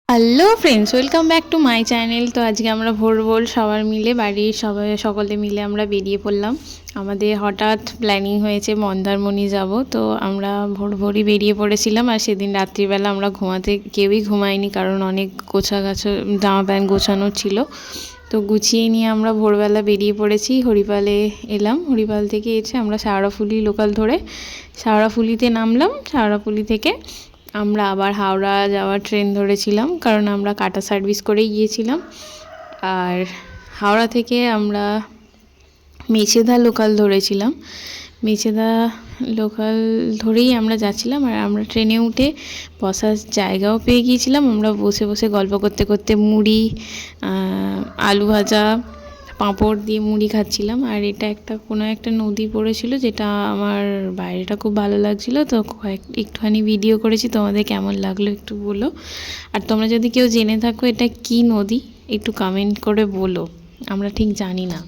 Hello friends, welcome back to my channel. তো আজকে আমরা ভোর ভোর সবার মিলে বাড়ির সকলে মিলে আমরা বেরিয়ে পড়লাম। আমাদের হঠাৎ প্ল্যানিং হয়েছে মন্দারমণি যাব। তো আমরা ভোর ভোরই বেরিয়ে পড়েছিলাম। আর সেদিন রাত্রিবেলা আমরা কেউই ঘুমাইনি, কারণ অনেক গোছাগাছা জামা প্যান্ট গোছানো ছিল। তো গুছিয়ে নিয়ে আমরা ভোরবেলা বেরিয়ে পড়েছি। হরিপালে এলাম, হরিপাল থেকে এসে আমরা শেওড়াফুলি লোকাল ধরে শেওড়াফুলিতে নামলাম। শেওড়াফুলি থেকে আমরা আবার হাওড়া যাওয়ার ট্রেন ধরেছিলাম, কারণ আমরা কাটা সার্ভিস করেই গিয়েছিলাম। আর হাওড়া থেকে আমরা মেচেদা লোকাল ধরেছিলাম। মেচেদা লোকাল ধরেই আমরা যাচ্ছিলাম। আর আমরা ট্রেনে উঠে বসার জায়গাও পেয়ে গিয়েছিলাম। আমরা বসে বসে গল্প করতে করতে মুড়ি, আলু ভাজা, পাঁপড় দিয়ে মুড়ি খাচ্ছিলাম। আর এটা কোনো একটা নদী পড়েছিল, যেটা আমার বাইরেটা খুব ভালো লাগছিলো। তো একটুখানি ভিডিও করেছি, তোমাদের কেমন লাগলো একটু বলো। আর তোমরা যদি কেউ জেনে থাকো এটা কি নদী, একটু কমেন্ট করে বলো, আমরা ঠিক জানি না।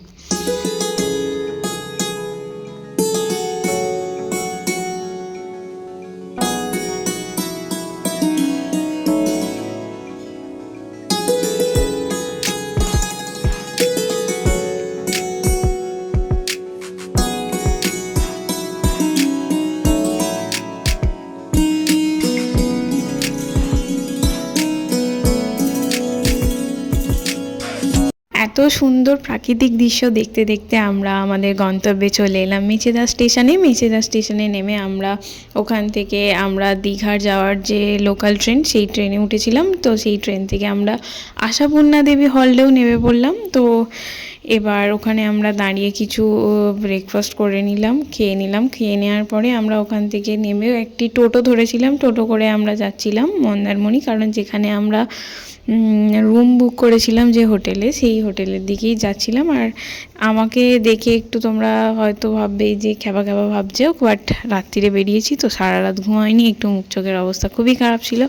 এত সুন্দর প্রাকৃতিক দৃশ্য দেখতে দেখতে আমরা আমাদের গন্তব্যে চলে এলাম মেচেদা স্টেশনে। মেচেদা স্টেশনে নেমে আমরা ওখান থেকে আমরা দীঘার যাওয়ার যে লোকাল ট্রেন, সেই ট্রেনে উঠেছিলাম। তো সেই ট্রেন থেকে আমরা আশাপূর্ণা দেবী হল্টেও নেমে পড়লাম। তো এবার ওখানে আমরা দাঁড়িয়ে কিছু ব্রেকফাস্ট করে নিলাম, খেয়ে নেওয়ার পরে আমরা ওখান থেকে নেমে একটি টোটো ধরেছিলাম। টোটো করে আমরা যাচ্ছিলাম মন্দারমণি, কারণ যেখানে আমরা রুম বুক করেছিলাম যে হোটেলে, সেই হোটেলের দিকেই যাচ্ছিলাম। আর আমাকে দেখে একটু তোমরা হয়তো ভাববে যে খ্যাপা ভাবছে, বাট রাত্রিরে বেরিয়েছি তো সারা রাত ঘুমাইনি, একটু মুখ চোখের অবস্থা খুবই খারাপ ছিল।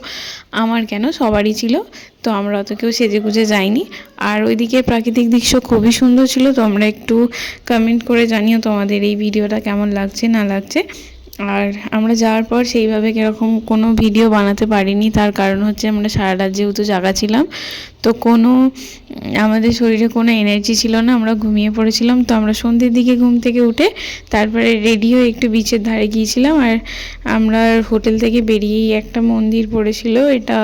আমার কেন, সবারই ছিল। তো আমরা অত কেউ সেজে গুজে যাইনি। আর ওইদিকে প্রাকৃতিক দৃশ্য খুবই সুন্দর ছিল। তোমরা একটু কমেন্ট করে জানিও তোমাদের এই ভিডিওটা কেমন লাগছে না লাগছে। আর আমরা যাওয়ার পর সেইভাবে কীরকম কোনো ভিডিও বানাতে পারিনি, তার কারণ হচ্ছে আমরা সারা রাত যেহেতু জাগা ছিলাম, তো আমাদের শরীরে কোনো এনার্জি ছিল না, আমরা ঘুমিয়ে পড়েছিলাম। তো আমরা সন্ধ্যের দিকে ঘুম থেকে উঠে তারপরে রেডি হয়ে একটু বিচের ধারে গিয়েছিলাম। আর আমরা হোটেল থেকে বেরিয়েই একটা মন্দির পড়েছিল, এটা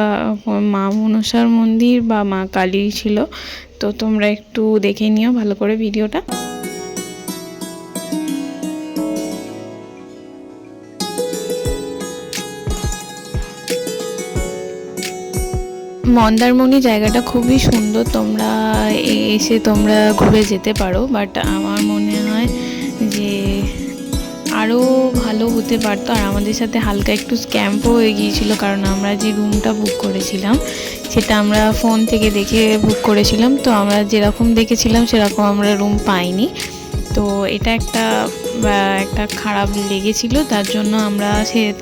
মা মনসার মন্দির বা মা কালী ছিল। তো তোমরা একটু দেখে নিও ভালো করে ভিডিওটা। মন্দারমণি জায়গাটা খুবই সুন্দর, তোমরা ঘুরে যেতে পারো। বাট আমার মনে হয় যে আরও ভালো হতে পারতো। আর আমাদের সাথে হালকা একটু স্ক্যাম্পও হয়ে গিয়েছিল, কারণ আমরা যে রুমটা বুক করেছিলাম সেটা আমরা ফোন থেকে দেখে বুক করেছিলাম। তো আমরা যেরকম দেখেছিলাম সেরকম আমরা রুম পাইনি। তো এটা একটা খারাপ লেগেছিল, তার জন্য আমরা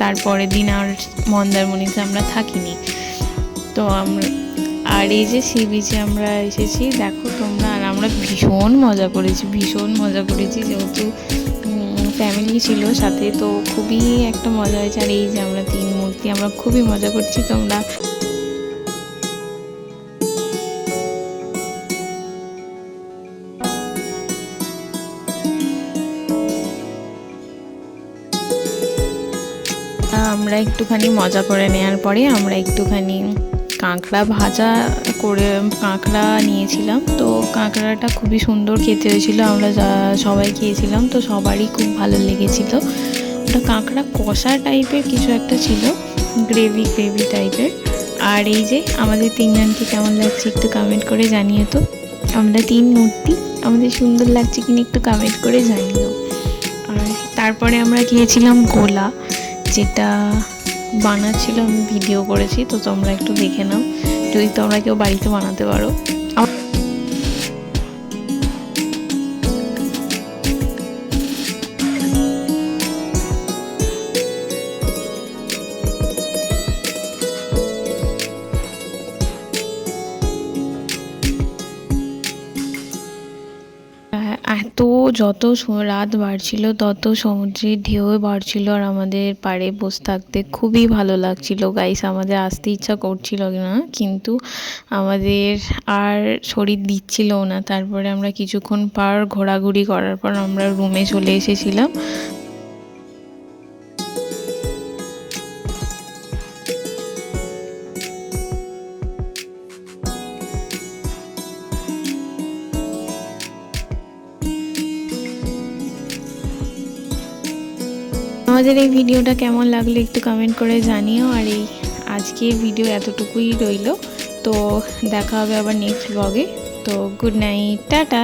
তারপরের দিন আর মন্দারমণিতে আমরা থাকিনি। তো আর এই যে সি বিচে আমরা এসেছি, দেখো তোমরা। আর আমরা ভীষণ মজা করেছি, যেহেতু ফ্যামিলি ছিল সাথে, তো খুবই একটা মজা হয়েছে। আর এই যে আমরা 3 মূর্তি, আমরা খুবই মজা করছি। তোমরা আমরা একটুখানি মজা করে নেওয়ার পরে আমরা একটুখানি কাঁকড়া ভাজা করে কাঁকড়া নিয়েছিলাম। তো কাঁকড়াটা খুবই সুন্দর খেতে হয়েছিল, আমরা সবাই খেয়েছিলাম, তো সবারই খুব ভালো লেগেছিল। ওটা কাঁকড়া কষা টাইপের কিছু একটা ছিল, গ্রেভি টাইপের। আর এই যে আমাদের 3 জনকে কেমন লাগছে একটু কমেন্ট করে জানিয়ে। তো আমরা 3 মূর্তি, আমাদের সুন্দর লাগছে কিনা একটু কমেন্ট করে জানিও। আর তারপরে আমরা গিয়েছিলাম গোলা, যেটা বানাচ্ছিল, আমি ভিডিও করেছি, তো তোমরা একটু দেখে নাও যদি তোমরা কেউ বাড়িতে বানাতে পারো। এত যত রাত বাড়ছিল তত সমুদ্রের ঢেউ বাড়ছিল, আর আমাদের পাড়ে বসে থাকতে খুবই ভালো লাগছিল গাইস। আমাদের আসতে ইচ্ছা করছিল না, কিন্তু আমাদের আর শরীর দিচ্ছিল না। তারপরে আমরা কিছুক্ষণ পর ঘোরাঘুরি করার পর আমরা রুমে চলে এসেছিলাম। আমাদের এই ভিডিওটা কেমন লাগলো একটু কমেন্ট করে জানিও। আর এই আজকের ভিডিও এতটুকুই রইলো, তো দেখা হবে আবার নেক্সট ব্লগে। তো গুড নাইট, টাটা।